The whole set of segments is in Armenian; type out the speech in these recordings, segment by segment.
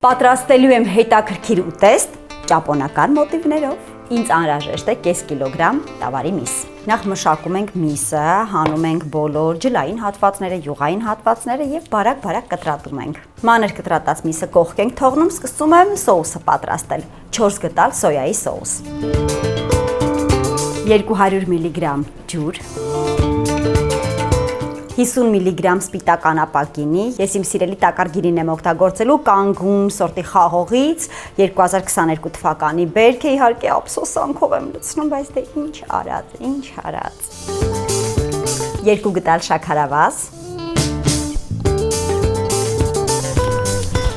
Պատրաստելու եմ հետաքրքիր ուտեստ ճապոնական մոտիվներով։ Ինձ անհրաժեշտ է կես կիլոգրամ տավարի միս։ Նախ մշակում ենք միսը, հանում ենք բոլոր ջլային հատվածները, յուղային հատվածները եւ բարակ-բարակ կտրատում ենք։ Մանր կտրատած միսը կողք ենք թողնում, սկսում եմ սոուսը պատրաստել։ 4 գդալ սոյայի սոուս, 200 մգ ջուր, 50 մգ սպիտակ անապակինի, ես իմ սիրելի տակարգիրին եմ օգտագործելու կանգուն սորտի խաղողից, 2022 թվականի բերք է, իհարկե ափսոսանքով եմ լցնում, բայց դե ինչ արած։ 2 գդալ շաքարավազ,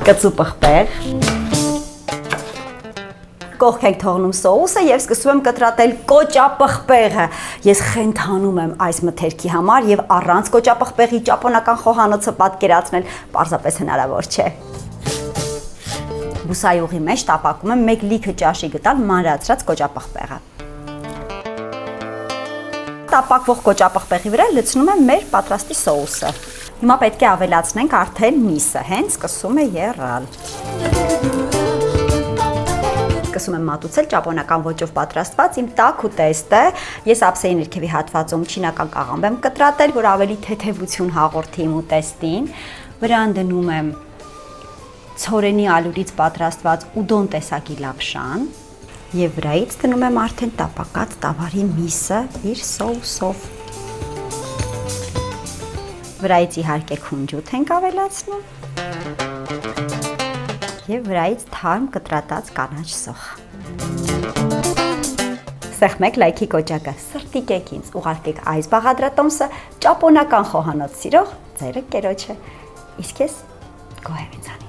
կծու պղպեղ, կողք ենք թողնում սոուսը եւ սկսում եմ կտրատել կոճապղպեղը։ Ես խենթանում եմ այս մթերքի համար եւ առանց կոճապղպեղի ճապոնական խոհանոցը պատկերացնել պարզապես հնարավոր չէ։ Բուսայուղի մեջ տապակում եմ 1 լիքը ճաշի գդալ մանրացրած կոճապղպեղը։ Տապակվող կոճապղպեղի վրա լցնում եմ մեր պատրաստի սոուսը։ Հիմա պետք է ավելացնենք արդեն միսը, հենց սկսում է եռալ։ Սկսում եմ մատուցել ճապոնական ոճով պատրաստված իմ տաք ուտեստը։ Ես ափսեի ներքևի հատվածում չինական կաղամբ եմ կտրատել, որ ավելի թեթևություն հաղորդի իմ ուտեստին։ Վրան դնում եմ ցորենի ալուրից պատրաստված ուդոն տեսակի լապշան եւ վրայից դնում եմ արդեն տապակած տավարի միսը իր սոուսով։ Վրայից իհարկե քունջութ ենք ավելացնում եւ վրայից թարմ կտրատած կանաչ սոխ։ Սեղմեք լայքի կոճակը, սրտիկեք ինձ, ուղարկեք այս բաղադրատոմսը ճապոնական խոհանոց սիրող ձեր ընկերոջը։ Իսկ ես գոհ եմ ինձ։